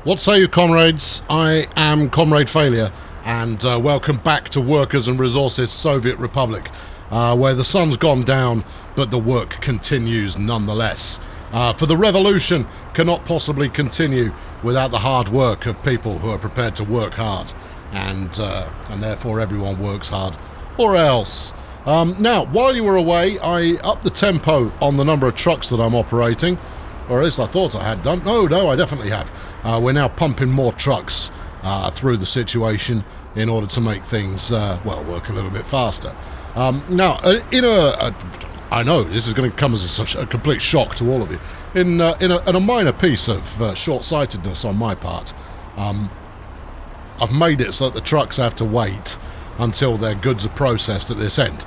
What say you, comrades? I am Comrade Failure, and welcome back to Workers and Resources Soviet Republic, where the sun's gone down, but the work continues nonetheless. For the revolution cannot possibly continue without the hard work of people who are prepared to work hard, and therefore everyone works hard, or else. Now, while you were away, I upped the tempo on the number of trucks that I'm operating, or at least I thought I had done. No, I definitely have. We're now pumping more trucks through the situation in order to make things, work a little bit faster. Now, I know this is going to come as a complete shock to all of you. In a minor piece of short-sightedness on my part, I've made it so that the trucks have to wait until their goods are processed at this end.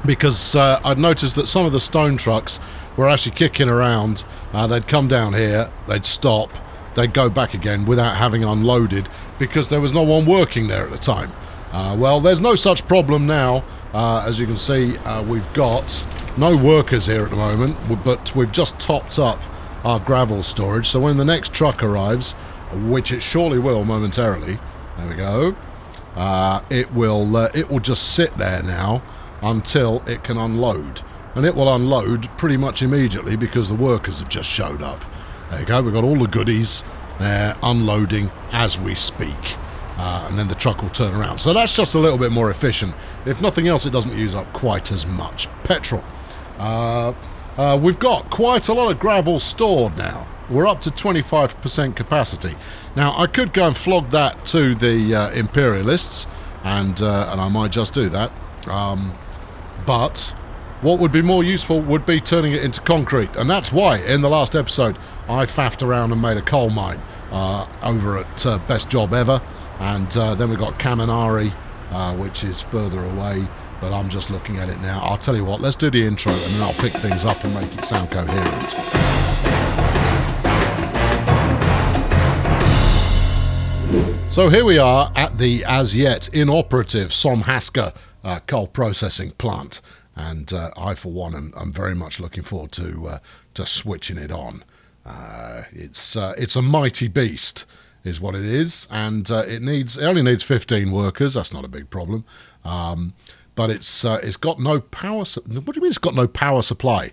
Because I'd noticed that some of the stone trucks were actually kicking around. They'd come down here, they'd stop, they'd go back again without having unloaded because there was no one working there at the time. Well, there's no such problem now. As you can see, we've got no workers here at the moment, but we've just topped up our gravel storage. So when the next truck arrives, which it surely will momentarily, there we go, it will just sit there now until it can unload. And it will unload pretty much immediately because the workers have just showed up. There you go, we've got all the goodies there unloading as we speak. And then the truck will turn around. So that's just a little bit more efficient. If nothing else, it doesn't use up quite as much petrol. We've got quite a lot of gravel stored now. We're up to 25% capacity. Now, I could go and flog that to the imperialists, and I might just do that. But what would be more useful would be turning it into concrete, and that's why in the last episode I faffed around and made a coal mine over at Best Job Ever, and then we've got Kaminari, which is further away, but I'm just looking at it now. I'll tell you what, let's do the intro and then I'll pick things up and make it sound coherent. So here we are at the as yet inoperative Somhaska coal processing plant. And I, for one, am very much looking forward to switching it on. It's a mighty beast, is what it is, and it only needs 15 workers. That's not a big problem, but it's got no power. What do you mean it's got no power supply?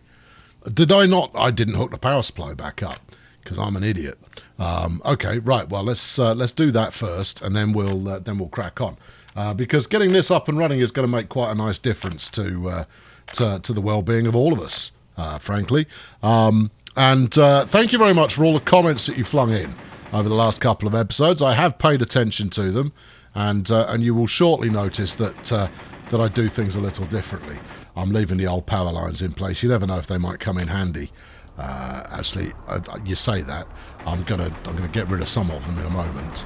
Did I not? I didn't hook the power supply back up because I'm an idiot. Okay, right. Well, let's do that first, and then we'll crack on. Because getting this up and running is going to make quite a nice difference to the well-being of all of us, frankly. And thank you very much for all the comments that you flung in over the last couple of episodes. I have paid attention to them, and you will shortly notice that I do things a little differently. I'm leaving the old power lines in place. You never know if they might come in handy. Actually, you say that. I'm gonna get rid of some of them in a moment.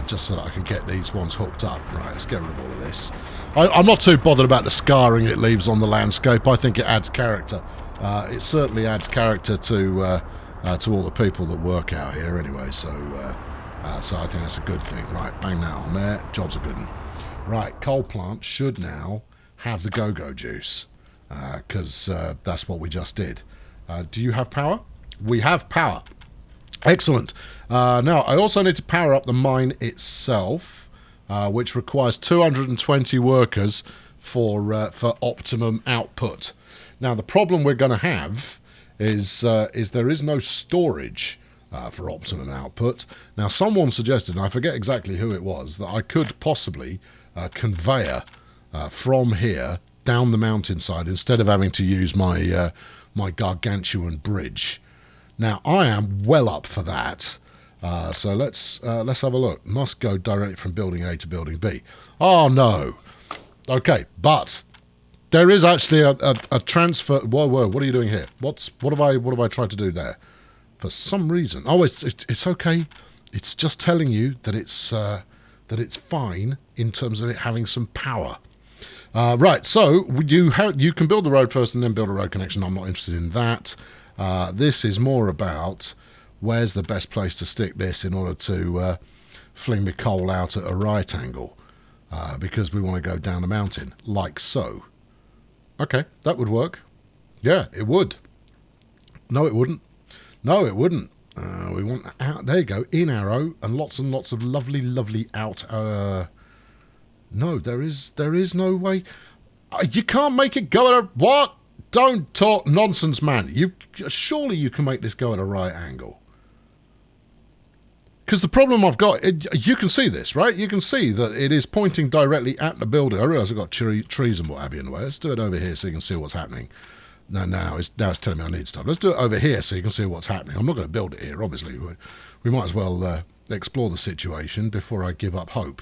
Just so that I can get these ones hooked up. Right, let's get rid of all of this. I'm not too bothered about the scarring it leaves on the landscape. I think it adds character. It certainly adds character to all the people that work out here anyway, so I think that's a good thing. Right, bang that on there. Job's a good one. Right, coal plant should now have the go-go juice, because that's what we just did. Do you have power? We have power. Excellent. Now, I also need to power up the mine itself, which requires 220 workers for optimum output. Now, the problem we're going to have is there is no storage for optimum output. Now, someone suggested, and I forget exactly who it was, that I could possibly conveyor from here down the mountainside instead of having to use my gargantuan bridge. Now, I am well up for that, so let's have a look. Must go directly from building A to building B. Oh, no. Okay, but there is actually a transfer. Whoa, what are you doing here? What have I tried to do there? For some reason. Oh, it's okay. It's just telling you that it's fine in terms of it having some power. Right, so you can build the road first and then build a road connection. I'm not interested in that. This is more about where's the best place to stick this in order to fling the coal out at a right angle, because we want to go down the mountain, like so. Okay, that would work. Yeah, it would. No, it wouldn't. No, it wouldn't. We want out. There you go. In arrow and lots of lovely, lovely out. No, there is no way. You can't make it go at a what? Don't talk nonsense, man. Surely you can make this go at a right angle. Because the problem I've got, you can see this, right? You can see that it is pointing directly at the building. I realise I've got trees and what have you in the way. Let's do it over here so you can see what's happening. Now it's telling me I need stuff. Let's do it over here so you can see what's happening. I'm not going to build it here, obviously. We might as well explore the situation before I give up hope.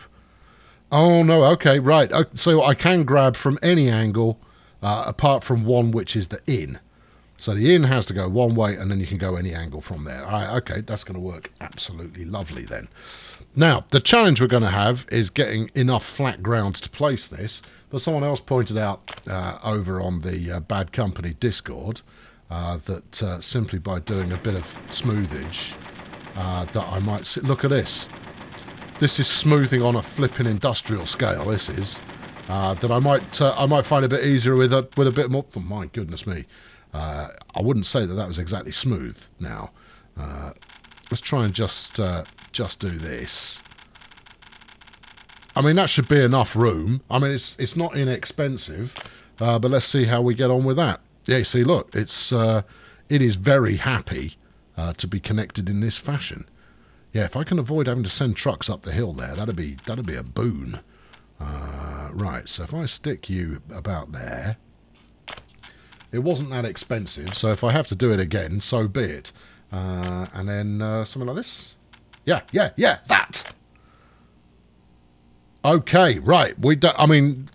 Oh, no, okay, right. So I can grab from any angle apart from one, which is the in. So the in has to go one way, and then you can go any angle from there. All right, okay, that's going to work absolutely lovely then. Now, the challenge we're going to have is getting enough flat ground to place this. But someone else pointed out over on the Bad Company Discord that simply by doing a bit of smoothage, that I might see. Look at this. This is smoothing on a flipping industrial scale. This is that I might find a bit easier with a bit more. Oh, my goodness me. I wouldn't say that was exactly smooth. Now, let's try and just do this. I mean, that should be enough room. I mean, it's not inexpensive, but let's see how we get on with that. Yeah, see, look, it is very happy to be connected in this fashion. Yeah, if I can avoid having to send trucks up the hill there, that'd be a boon. Right, so if I stick you about there. It wasn't that expensive, so if I have to do it again, so be it. And then something like this. Yeah, that. Okay, right. I mean,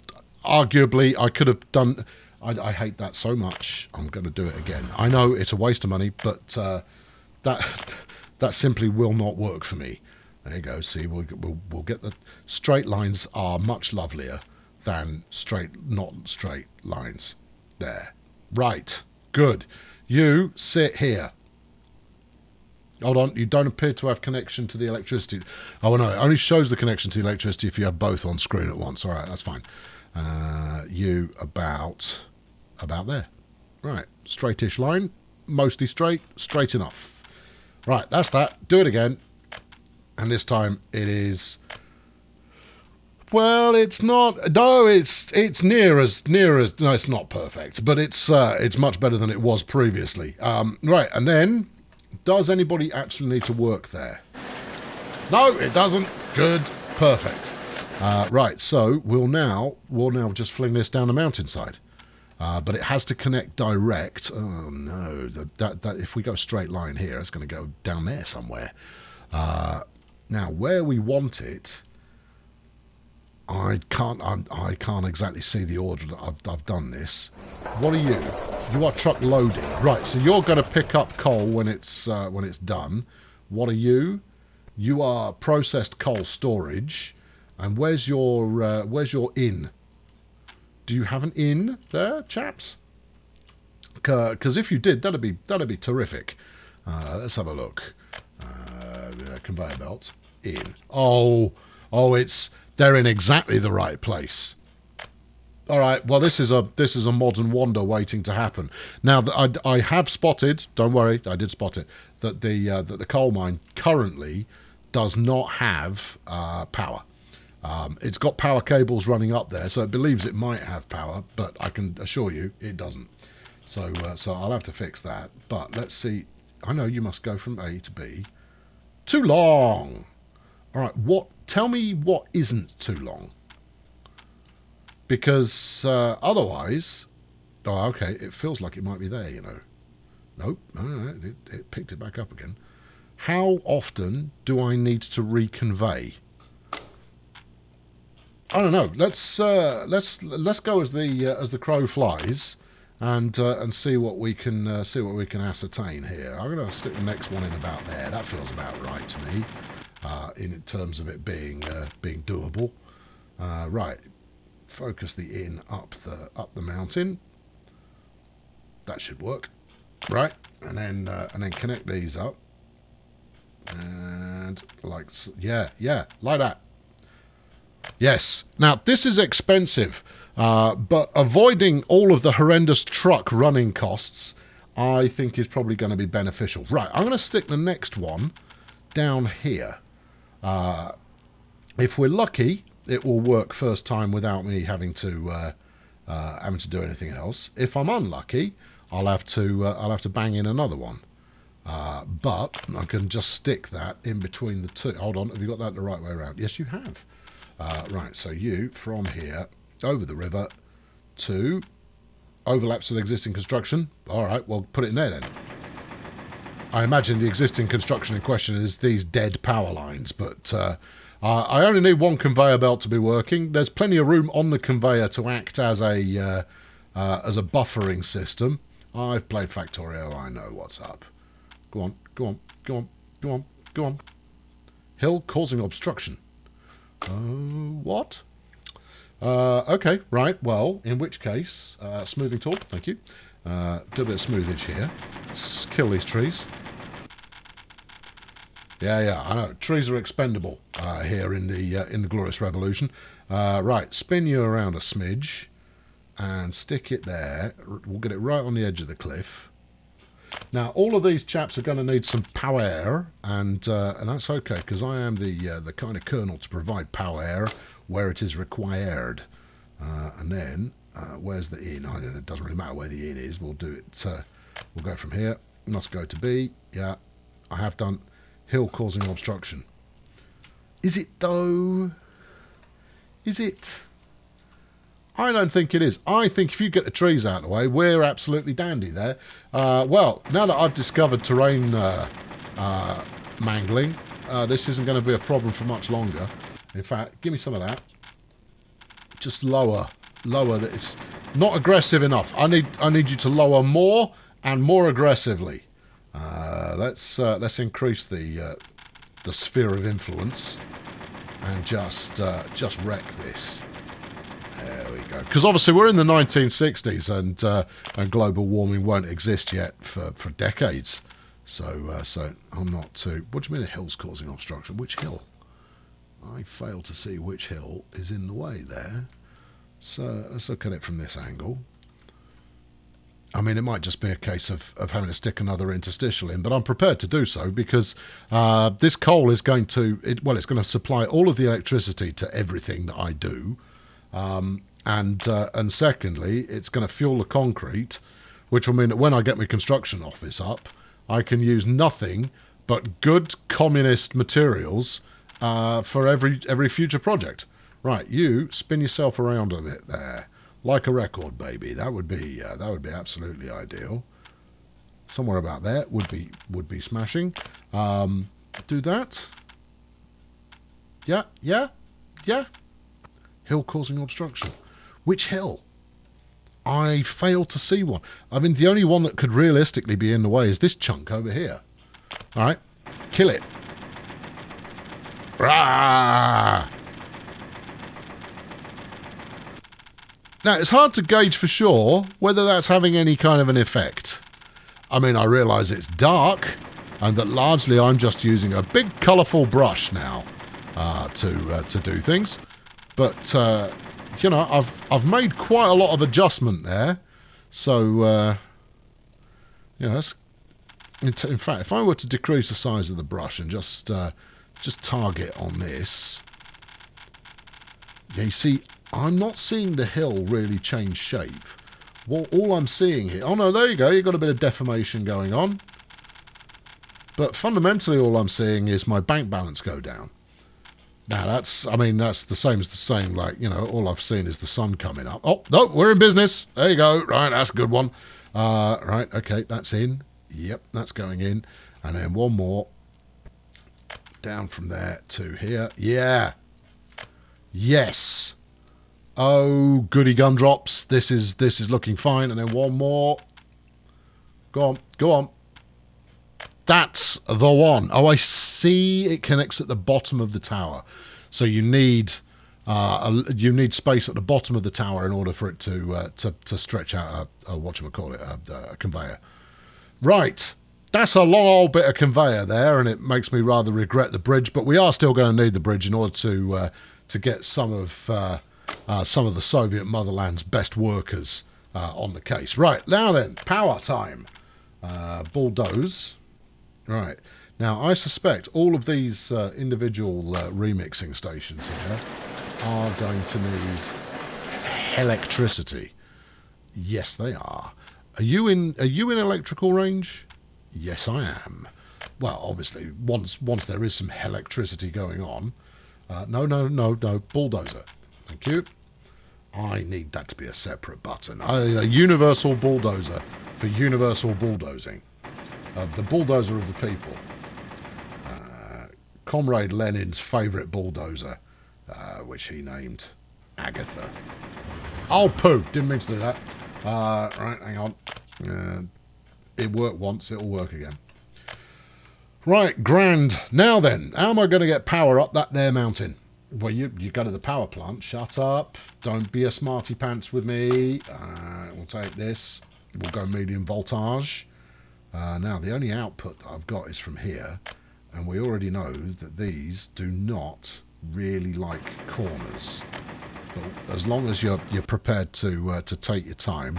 arguably, I could have done. I hate that so much. I'm going to do it again. I know it's a waste of money, but that simply will not work for me. There you go. See, we'll get the straight lines are much lovelier than not straight lines. There. Right, good. You sit here. Hold on, you don't appear to have connection to the electricity. Oh, no, it only shows the connection to the electricity if you have both on screen at once. All right, that's fine. You about there. Right, straightish line, mostly straight enough. Right, that's that. Do it again. And this time it is... Well, it's not. No, it's near as. No, it's not perfect, but it's much better than it was previously. Right, and then, does anybody actually need to work there? No, it doesn't. Good, perfect. Right, so we'll now just fling this down the mountainside, but it has to connect direct. Oh no, that if we go straight line here, it's going to go down there somewhere. Now, where we want it. I can't exactly see the order that I've done this. What are you? You are truck loading, right? So you're going to pick up coal when it's done. What are you? You are processed coal storage. And where's your inn? Do you have an inn there, chaps? Because if you did, that'd be terrific. Let's have a look. Conveyor belt in. Oh, they're in exactly the right place. All right. Well, this is a modern wonder waiting to happen. Now, I have spotted. Don't worry, I did spot it. That the coal mine currently does not have power. It's got power cables running up there, so it believes it might have power, but I can assure you it doesn't. So I'll have to fix that. But let's see. I know you must go from A to B. Too long. All right. Tell me what isn't too long. Because otherwise... Oh, okay. It feels like it might be there, you know. Nope. No, it picked it back up again. How often do I need to reconvey? I don't know. Let's go as the crow flies, and see what we can ascertain here. I'm going to stick the next one in about there. That feels about right to me. In terms of it being doable. Right, focus the in up the mountain. That should work. Right, and then connect these up. And like like that. Yes. Now this is expensive, but avoiding all of the horrendous truck running costs, I think is probably going to be beneficial. Right, I'm going to stick the next one down here. If we're lucky, it will work first time without me having to do anything else. If I'm unlucky, I'll have to bang in another one. But I can just stick that in between the two. Hold on, have you got that the right way around? Yes, you have. Right, so you from here over the river to overlaps with existing construction. All right, well, put it in there then. I imagine the existing construction in question is these dead power lines, but I only need one conveyor belt to be working. There's plenty of room on the conveyor to act as a buffering system. I've played Factorio, I know what's up. Go on, go on, go on, go on, go on. Hill causing obstruction. What? Okay, right, well, in which case, smoothing tool, thank you. Do a bit of smoothage here. Let's kill these trees. Yeah, I know. Trees are expendable here in the Glorious Revolution. Right, spin you around a smidge and stick it there. We'll get it right on the edge of the cliff. Now, all of these chaps are going to need some power, and that's okay, because I am the kind of colonel to provide power where it is required. And then, where's the inn? It doesn't really matter where the inn is. We'll do it. We'll go from here. Must go to B. Yeah, I have done. Hill causing obstruction. Is it, though? Is it? I don't think it is. I think if you get the trees out of the way, we're absolutely dandy there. Well, now that I've discovered terrain mangling, this isn't going to be a problem for much longer. In fact, give me some of that. Just lower. That it's not aggressive enough. I need you to lower more and more aggressively. Let's increase the sphere of influence and just wreck this. There we go. Because obviously we're in the 1960s and global warming won't exist yet for decades. So I'm not too. What do you mean a hill's causing obstruction? Which hill? I fail to see which hill is in the way there. So let's look at it from this angle. I mean, it might just be a case of having to stick another interstitial in, but I'm prepared to do so because this coal is going to, it's going to supply all of the electricity to everything that I do. And secondly, it's going to fuel the concrete, which will mean that when I get my construction office up, I can use nothing but good communist materials for every future project. Right, you spin yourself around a bit there. Like a record, baby. That would be absolutely ideal. Somewhere about there would be smashing. Do that. Yeah. Hill causing obstruction. Which hill? I fail to see one. I mean, the only one that could realistically be in the way is this chunk over here. All right, kill it. Rah! Now, it's hard to gauge for sure whether that's having any kind of an effect. I mean, I realise it's dark and that largely I'm just using a big colourful brush now to do things. But, you know, I've made quite a lot of adjustment there. So, you know, in fact, if I were to decrease the size of the brush and just target on this, yeah, you see, I'm not seeing the hill really change shape. Well, all I'm seeing here... Oh, no, there you go. You've got a bit of deformation going on. But fundamentally, all I'm seeing is my bank balance go down. Now, that's the same as the same. Like, you know, all I've seen is the sun coming up. Oh, no, we're in business. There you go. Right, that's a good one. Right, okay, that's in. Yep, that's going in. And then one more. Down from there to here. Yeah. Yes. Oh, goody gumdrops. This is looking fine. And then one more. Go on. That's the one. Oh, I see. It connects at the bottom of the tower. So you need space at the bottom of the tower in order for it to stretch out a conveyor. Right. That's a long old bit of conveyor there, and it makes me rather regret the bridge. But we are still going to need the bridge in order to get some of the Soviet motherland's best workers on the case. Right, now then, power time. bulldoze. Right. Now, I suspect all of these individual remixing stations here are going to need electricity. Yes, they are. Are you in electrical range? Yes, I am. Well, obviously, once there is some electricity going on. No, bulldozer. Thank you. I need that to be a separate button. A universal bulldozer for universal bulldozing. The bulldozer of the people. Comrade Lenin's favourite bulldozer, which he named Agatha. Oh, poo! Didn't mean to do that. Right, hang on. It worked once, it'll work again. Right, grand. Now then, how am I going to get power up that there mountain? Well, you go to the power plant. Shut up. Don't be a smarty pants with me. We'll take this. We'll go medium voltage. Now, the only output that I've got is from here. And we already know that these do not really like corners. But as long as you're prepared to take your time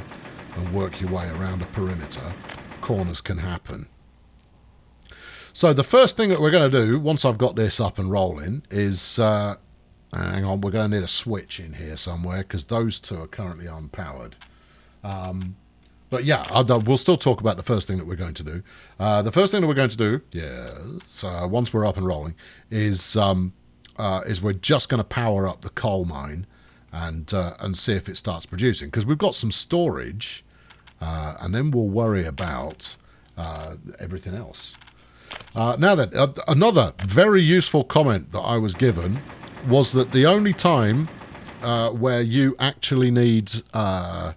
and work your way around a perimeter, corners can happen. So the first thing that we're going to do, once I've got this up and rolling, is... hang on, we're going to need a switch in here somewhere, because those two are currently unpowered. But yeah, we'll still talk about the first thing that we're going to do. The first thing that we're going to do, once we're up and rolling, is we're just going to power up the coal mine and see if it starts producing. Because we've got some storage, and then we'll worry about everything else. Now then, another very useful comment that I was given was that the only time where you actually need a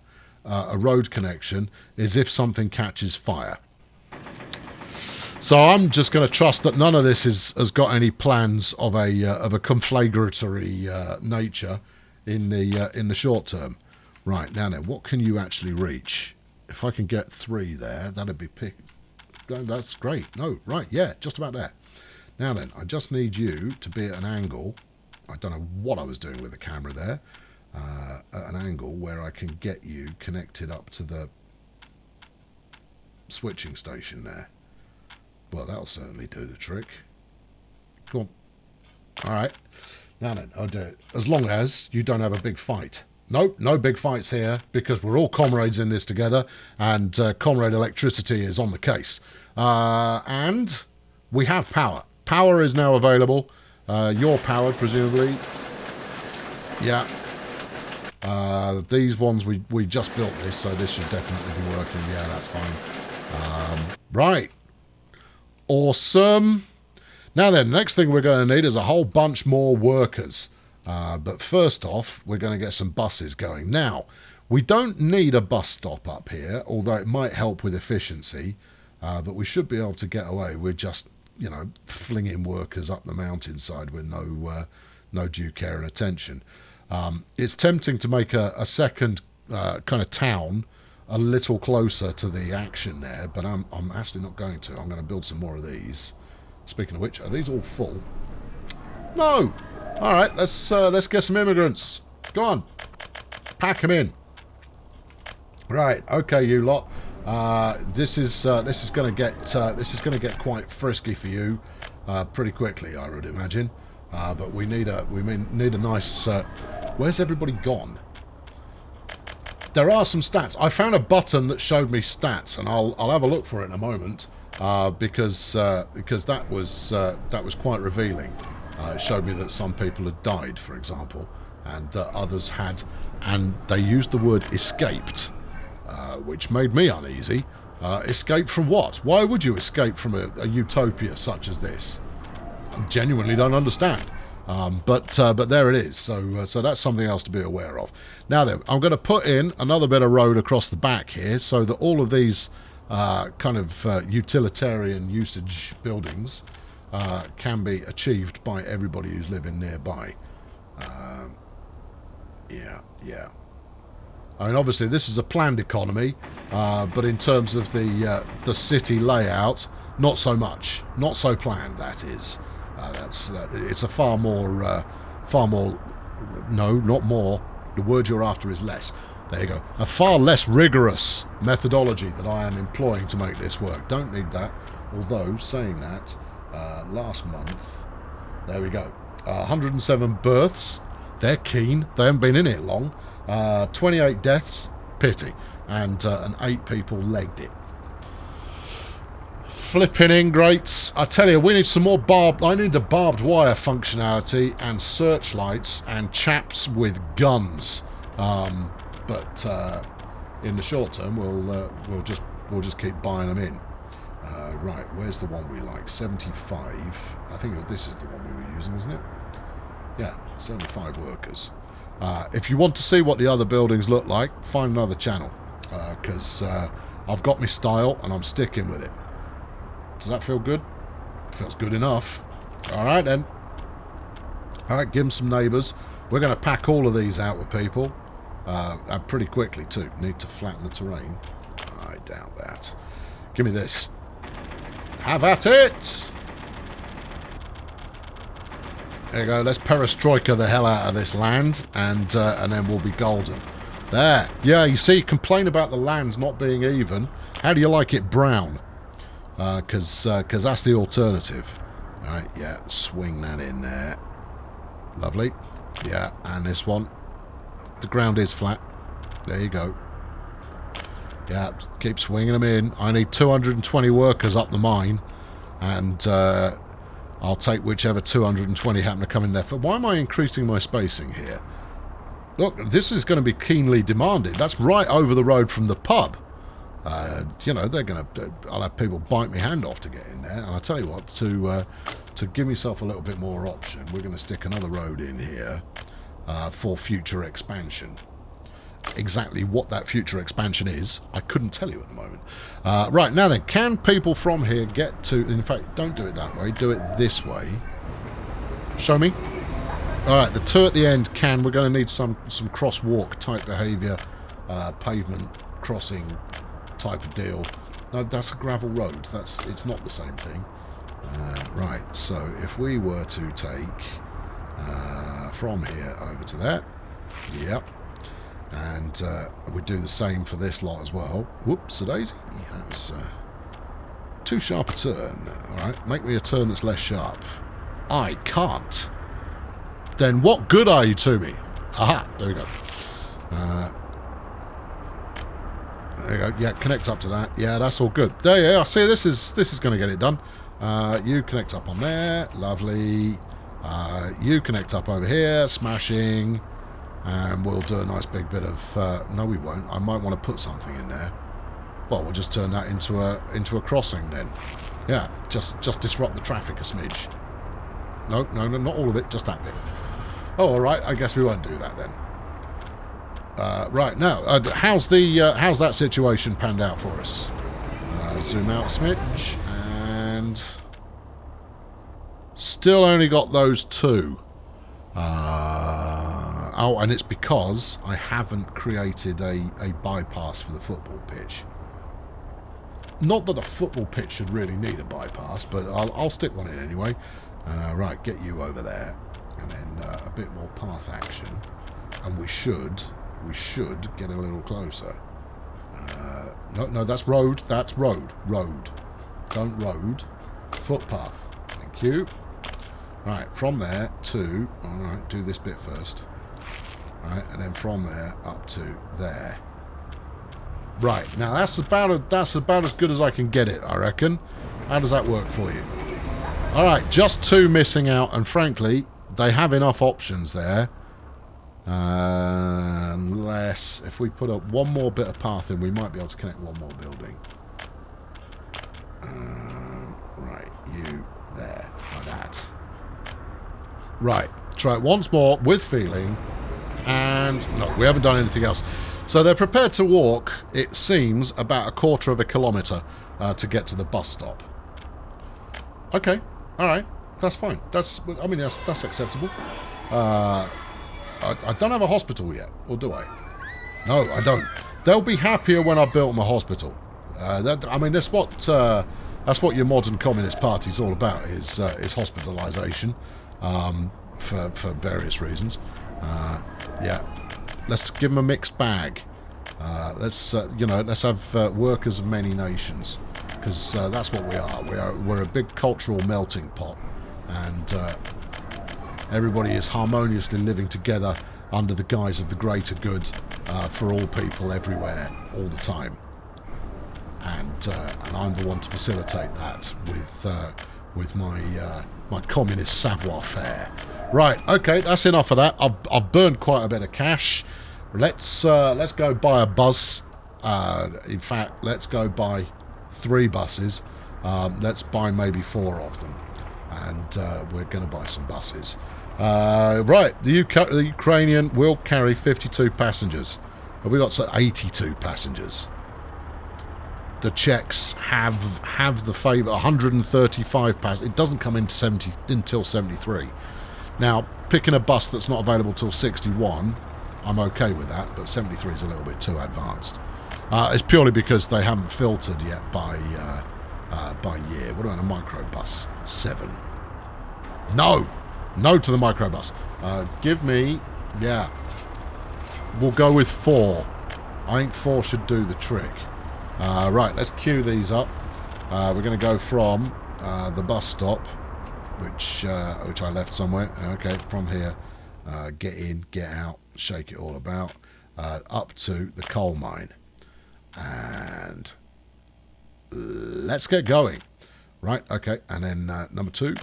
road connection is if something catches fire. So I'm just going to trust that none of this has got any plans of a conflagratory nature in the short term. Right, now then, what can you actually reach? If I can get 3 there, that'd be that's great. No, right, yeah, just about there. Now then, I just need you to be at an angle. I don't know what I was doing with the camera there. At an angle where I can get you connected up to the switching station there. Well, that'll certainly do the trick. Come on. Alright. Now then, I'll do it. As long as you don't have a big fight. Nope, no big fights here, because we're all comrades in this together, and comrade electricity is on the case. And we have power. Power is now available. You're powered, presumably. Yeah. These ones, we just built this, so this should definitely be working. Yeah, that's fine. Right. Awesome. Now then, next thing we're going to need is a whole bunch more workers. But first off, we're going to get some buses going. Now, we don't need a bus stop up here, although it might help with efficiency. But we should be able to get away with just, flinging workers up the mountainside with no due care and attention. It's tempting to make a second kind of town a little closer to the action there, but I'm actually not going to. I'm going to build some more of these. Speaking of which, are these all full? No! Alright, let's get some immigrants. Go on. Pack them in. Right, okay, you lot. This is going to get quite frisky for you pretty quickly, I would imagine. But we need a nice. Where's everybody gone? There are some stats. I found a button that showed me stats, and I'll have a look for it in a moment because that was quite revealing. It showed me that some people had died, for example, and that others had, and they used the word escaped, which made me uneasy. Escape from what? Why would you escape from a utopia such as this? I genuinely don't understand. But there it is. So that's something else to be aware of. Now then, I'm going to put in another bit of road across the back here so that all of these kind of utilitarian usage buildings can be achieved by everybody who's living nearby. Yeah. I mean, obviously this is a planned economy, but in terms of the city layout, not so much. Not so planned, that is. It's a no, not more. The word you're after is less. There you go. A far less rigorous methodology that I am employing to make this work. Don't need that. Although, saying that, last month, there we go. 107 births. They're keen. They haven't been in it long. 28 deaths. Pity. And 8 people legged it. Flipping ingrates. I tell you, we need some more I need the barbed wire functionality and searchlights and chaps with guns. But in the short term, we'll just keep buying them in. Right, where's the one we like? 75. I think this is the one we were using, isn't it? Yeah, 75 workers. If you want to see what the other buildings look like, find another channel, because I've got my style and I'm sticking with it. Does that feel good? Feels good enough. All right then. All right, give them some neighbours. We're going to pack all of these out with people. Pretty quickly too. Need to flatten the terrain. I doubt that. Give me this. Have at it! There you go. Let's perestroika the hell out of this land, and then we'll be golden. There. Yeah, you see, complain about the land not being even. How do you like it brown? Because that's the alternative. Right, yeah, swing that in there. Lovely. Yeah, and this one. The ground is flat. There you go. Yeah, keep swinging them in. I need 220 workers up the mine, and I'll take whichever 220 happen to come in there. Why am I increasing my spacing here? Look, this is going to be keenly demanded. That's right over the road from the pub. You know, I'll have people bite my hand off to get in there. And I tell you what, to give myself a little bit more option, we're going to stick another road in here for future expansion. Exactly what that future expansion is, I couldn't tell you at the moment. Right, now then, can people from here get to... In fact, don't do it that way. Do it this way. Show me. All right, the 2 at the end can. We're going to need some crosswalk type behaviour, pavement crossing type of deal. No, that's a gravel road. It's not the same thing. Right, so if we were to take from here over to there, yep, and we do the same for this lot as well. Whoops, a daisy. That was too sharp a turn. All right, make me a turn that's less sharp. I can't. Then what good are you to me? Aha, there we go. There you go. Yeah, connect up to that. Yeah, that's all good. There you go. See, this is going to get it done. You connect up on there. Lovely. You connect up over here. Smashing. And we'll do a nice big bit of... no, we won't. I might want to put something in there. Well, we'll just turn that into a crossing then. Yeah, just disrupt the traffic a smidge. No, not all of it. Just that bit. Oh, all right. I guess we won't do that then. Right, now, how's that situation panned out for us? Zoom out a smidge, and still only got those 2. Oh, and it's because I haven't created a bypass for the football pitch. Not that a football pitch should really need a bypass, but I'll stick one in anyway. Right, get you over there, and then a bit more path action, and we should get a little closer. No, that's road. That's road. Road. Don't road. Footpath. Thank you. Right, from there to... Alright, do this bit first. Right, and then from there up to there. Right, now that's about as good as I can get it, I reckon. How does that work for you? Alright, just 2 missing out, and frankly, they have enough options there. Unless, if we put up one more bit of path in, we might be able to connect one more building. Right, you there, like that. Right, try it once more with feeling, and no, we haven't done anything else. So they're prepared to walk, it seems, about 1/4 of a kilometre to get to the bus stop. Okay, all right, that's fine. That's acceptable. I don't have a hospital yet, or do I? No, I don't. They'll be happier when I've built them a hospital. That's what your modern communist party's all about, is hospitalisation, for various reasons. Yeah, let's give them a mixed bag. Let's have workers of many nations, because that's what we are. We're a big cultural melting pot, and everybody is harmoniously living together under the guise of the greater good for all people everywhere, all the time. And I'm the one to facilitate that with my communist savoir-faire. Right, okay, that's enough of that. I've burned quite a bit of cash. Let's go buy a bus. In fact, let's go buy 3 buses. Let's buy maybe 4 of them, and we're going to buy some buses. Right, the Ukrainian will carry 52 passengers. Have we got 82 passengers? The Czechs have the favour, 135 passengers. It doesn't come into until 73. Now, picking a bus that's not available till 61, I'm okay with that, but 73 is a little bit too advanced. It's purely because they haven't filtered yet by year. What about a microbus? 7. No to the microbus. Give me, yeah. We'll go with 4. I think 4 should do the trick. Right, let's queue these up. We're going to go from the bus stop, which I left somewhere. Okay, from here, get in, get out, shake it all about, up to the coal mine, and let's get going. Right, okay, and then number 2.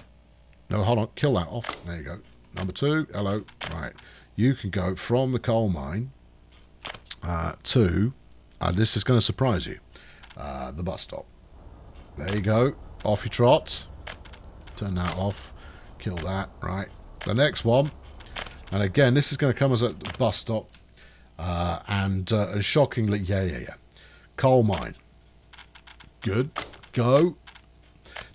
No, hold on, kill that off. There you go. Number 2, hello. Right, you can go from the coal mine to, this is going to surprise you, the bus stop. There you go. Off you trot. Turn that off. Kill that. Right. The next one. And again, this is going to come as a bus stop. And shockingly, yeah. Coal mine. Good. Go.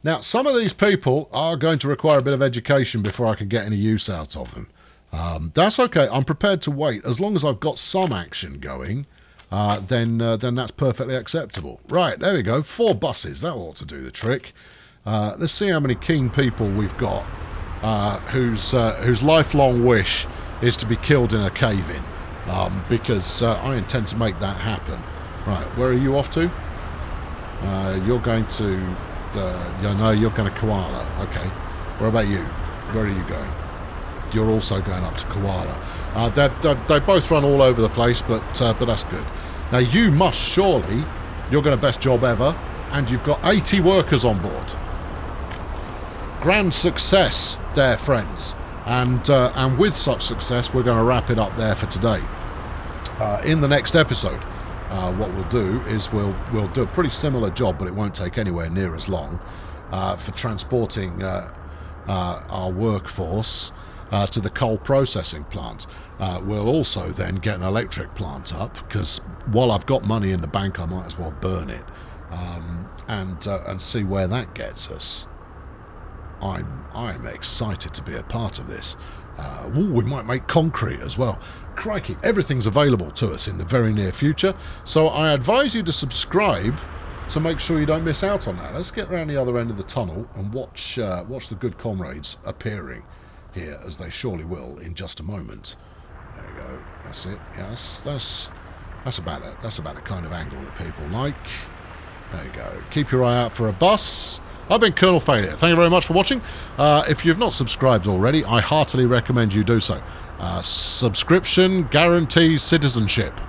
Now, some of these people are going to require a bit of education before I can get any use out of them. That's okay. I'm prepared to wait. As long as I've got some action going, then that's perfectly acceptable. Right, there we go. 4 buses. That ought to do the trick. Let's see how many keen people we've got whose lifelong wish is to be killed in a cave-in, because I intend to make that happen. Right, where are you off to? You're going to you're going to Koala. Okay. What about you? Where are you going? You're also going up to Koala. They both run all over the place, but that's good. Now you must surely, you're going to best job ever, and you've got 80 workers on board. Grand success there, friends. And with such success, we're going to wrap it up there for today. In the next episode, what we'll do is we'll do a pretty similar job, but it won't take anywhere near as long, for transporting our workforce to the coal processing plant. We'll also then get an electric plant up, because while I've got money in the bank, I might as well burn it, and see where that gets us. I'm excited to be a part of this. We might make concrete as well. Crikey, everything's available to us in the very near future, so I advise you to subscribe to make sure you don't miss out on that. Let's get around the other end of the tunnel and watch the good comrades appearing here, as they surely will in just a moment. There you go. That's it. Yes, that's about it. That's about the kind of angle that people like. There you go. Keep your eye out for a bus. I've been Colonel Failure. Thank you very much for watching. If you've not subscribed already, I heartily recommend you do so. Subscription guarantees citizenship.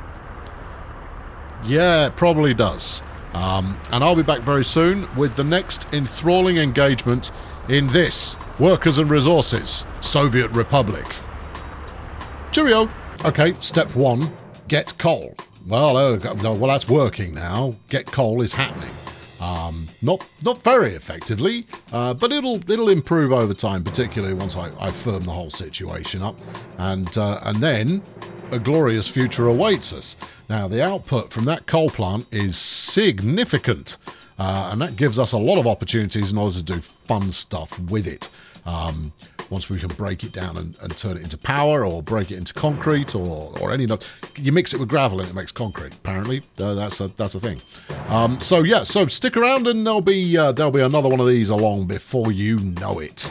Yeah, it probably does. And I'll be back very soon with the next enthralling engagement in this Workers and Resources Soviet Republic. Cheerio. Okay, step 1, get coal. Well, that's working now. Get coal is happening. Not very effectively, but it'll improve over time, particularly once I firm the whole situation up, and then a glorious future awaits us. Now, the output from that coal plant is significant, and that gives us a lot of opportunities in order to do fun stuff with it. Once we can break it down and turn it into power, or break it into concrete, or any... You mix it with gravel and it makes concrete, apparently. That's a thing. So stick around, and there'll be another one of these along before you know it.